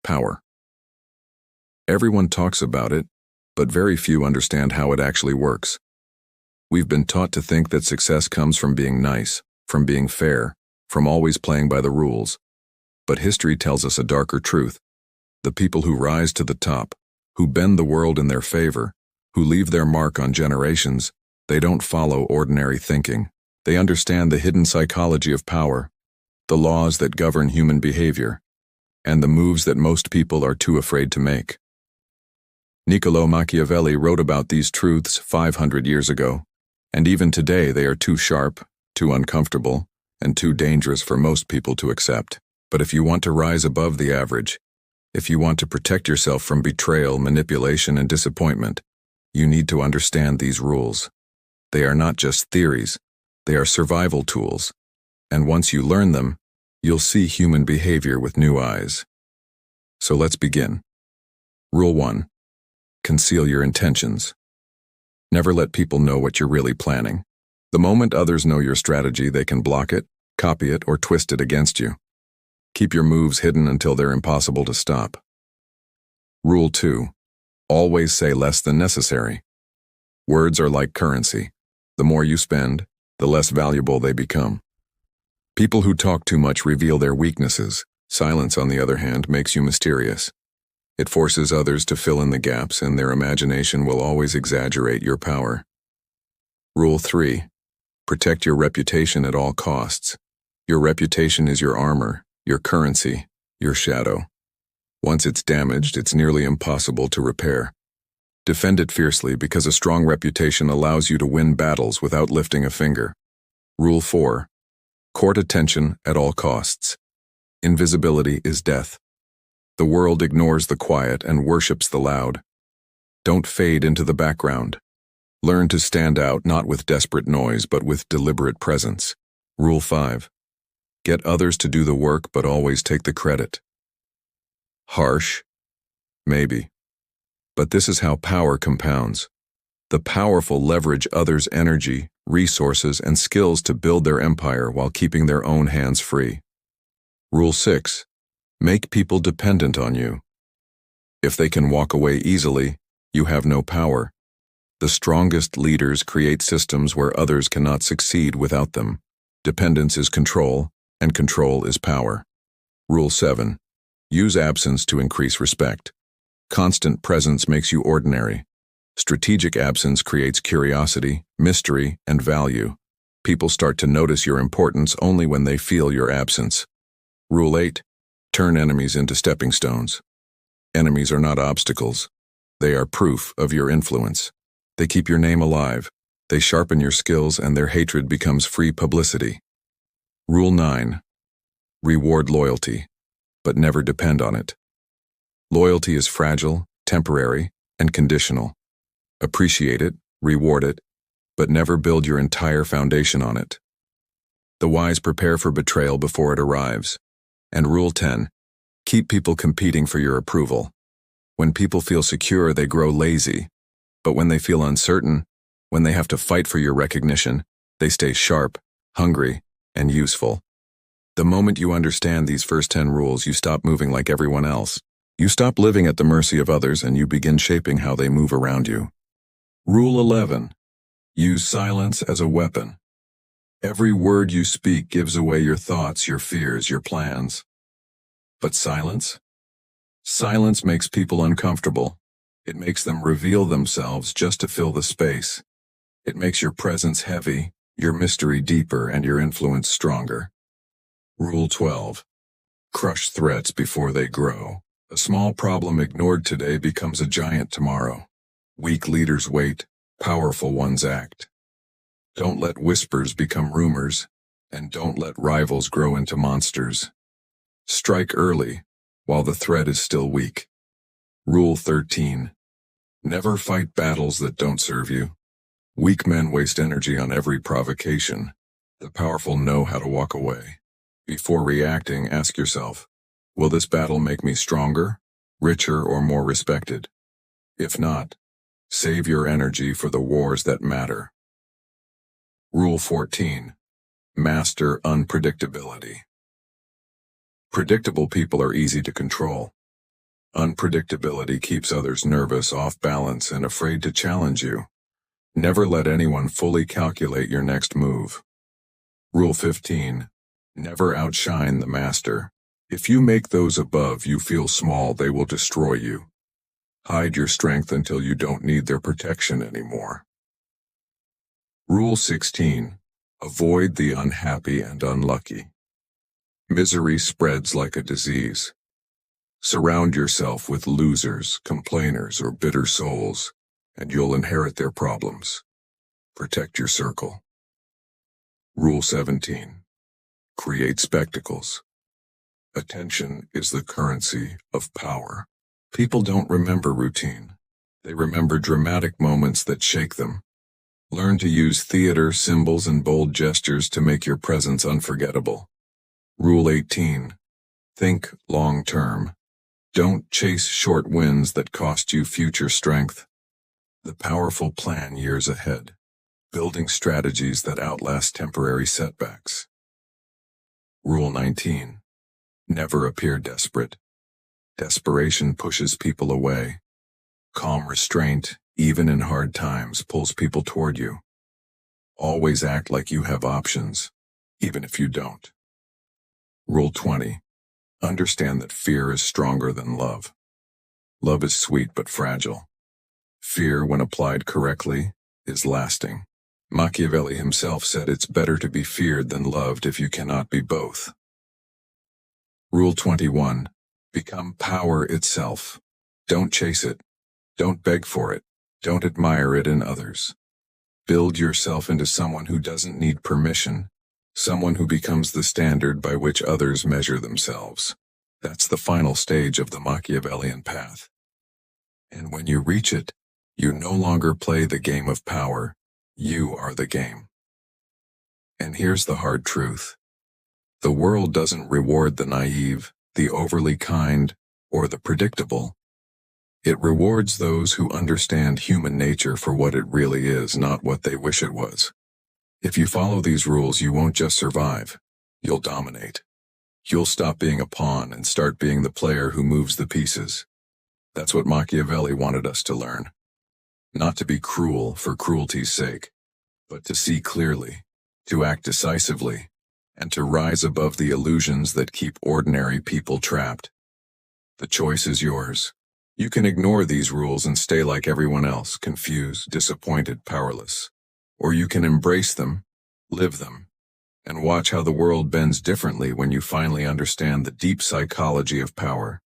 Power. Everyone talks about it, but very few understand how it actually works. We've been taught to think that success comes from being nice, from being fair, from always playing by the rules. But history tells us a darker truth. The people who rise to the top, who bend the world in their favor, who leave their mark on generations, they don't follow ordinary thinking. They understand the hidden psychology of power, the laws that govern human behavior, and the moves that most people are too afraid to make. Niccolò Machiavelli wrote about these truths 500 years ago, and even today they are too sharp, too uncomfortable, and too dangerous for most people to accept. But if you want to rise above the average, if you want to protect yourself from betrayal, manipulation, and disappointment, you need to understand these rules. They are not just theories, they are survival tools. And once you learn them, you'll see human behavior with new eyes. So let's begin. Rule 1. Conceal your intentions. Never let people know what you're really planning. The moment others know your strategy, they can block it, copy it, or twist it against you. Keep your moves hidden until they're impossible to stop. Rule 2. Always say less than necessary. Words are like currency. The more you spend, the less valuable they become. People who talk too much reveal their weaknesses. Silence, on the other hand, makes you mysterious. It forces others to fill in the gaps, and their imagination will always exaggerate your power. Rule 3. Protect your reputation at all costs. Your reputation is your armor, your currency, your shadow. Once it's damaged, it's nearly impossible to repair. Defend it fiercely, because a strong reputation allows you to win battles without lifting a finger. Rule 4. Court attention at all costs. Invisibility is death. The world ignores the quiet and worships the loud. Don't fade into the background. Learn to stand out not with desperate noise but with deliberate presence. Rule 5. Get others to do the work but always take the credit. Harsh? Maybe. But this is how power compounds. The powerful leverage others' energy, resources, and skills to build their empire while keeping their own hands free. Rule 6. Make people dependent on you. If they can walk away easily, you have no power. The strongest leaders create systems where others cannot succeed without them. Dependence is control, and control is power. Rule 7. Use absence to increase respect. Constant presence makes you ordinary. Strategic absence creates curiosity, mystery, and value. People start to notice your importance only when they feel your absence. Rule 8. Turn enemies into stepping stones. Enemies are not obstacles. They are proof of your influence. They keep your name alive. They sharpen your skills, and their hatred becomes free publicity. Rule 9. Reward loyalty, but never depend on it. Loyalty is fragile, temporary, and conditional. Appreciate it, reward it, but never build your entire foundation on it. The wise prepare for betrayal before it arrives. And Rule 10. Keep people competing for your approval. When people feel secure, they grow lazy. But when they feel uncertain, when they have to fight for your recognition, they stay sharp, hungry, and useful. The moment you understand these first 10 rules, you stop moving like everyone else. You stop living at the mercy of others, and you begin shaping how they move around you. Rule 11. Use silence as a weapon. Every word you speak gives away your thoughts, your fears, your plans. But silence? Silence makes people uncomfortable. It makes them reveal themselves just to fill the space. It makes your presence heavy, your mystery deeper, and your influence stronger. Rule 12. Crush threats before they grow. A small problem ignored today becomes a giant tomorrow. Weak leaders wait, powerful ones act. Don't let whispers become rumors, and don't let rivals grow into monsters. Strike early, while the threat is still weak. Rule 13. Never fight battles that don't serve you. Weak men waste energy on every provocation. The powerful know how to walk away. Before reacting, ask yourself, will this battle make me stronger, richer, or more respected? If not, save your energy for the wars that matter. Rule 14. Master unpredictability. Predictable people are easy to control. Unpredictability keeps others nervous, off balance, and afraid to challenge you. Never let anyone fully calculate your next move. Rule 15. Never outshine the master. If you make those above you feel small, they will destroy you. Hide your strength until you don't need their protection anymore. Rule 16. Avoid the unhappy and unlucky. Misery spreads like a disease. Surround yourself with losers, complainers, or bitter souls, and you'll inherit their problems. Protect your circle. Rule 17. Create spectacles. Attention is the currency of power. People don't remember routine. They remember dramatic moments that shake them. Learn to use theater, symbols, and bold gestures to make your presence unforgettable. Rule 18. Think long-term. Don't chase short wins that cost you future strength. The powerful plan years ahead, building strategies that outlast temporary setbacks. Rule 19. Never appear desperate. Desperation pushes people away. Calm restraint, even in hard times, pulls people toward you. Always act like you have options, even if you don't. Rule 20. Understand that fear is stronger than love. Love is sweet but fragile. Fear, when applied correctly, is lasting. Machiavelli himself said it's better to be feared than loved if you cannot be both. Rule 21. Become power itself. Don't chase it. Don't beg for it. Don't admire it in others. Build yourself into someone who doesn't need permission, someone who becomes the standard by which others measure themselves. That's the final stage of the Machiavellian path. And when you reach it, you no longer play the game of power. You are the game. And here's the hard truth. The world doesn't reward the naive, the overly kind, or the predictable. It rewards those who understand human nature for what it really is, not what they wish it was. If you follow these rules, you won't just survive, you'll dominate. You'll stop being a pawn and start being the player who moves the pieces. That's what Machiavelli wanted us to learn. Not to be cruel for cruelty's sake, but to see clearly, to act decisively, and to rise above the illusions that keep ordinary people trapped. The choice is yours. You can ignore these rules and stay like everyone else, confused, disappointed, powerless. Or you can embrace them, live them, and watch how the world bends differently when you finally understand the deep psychology of power.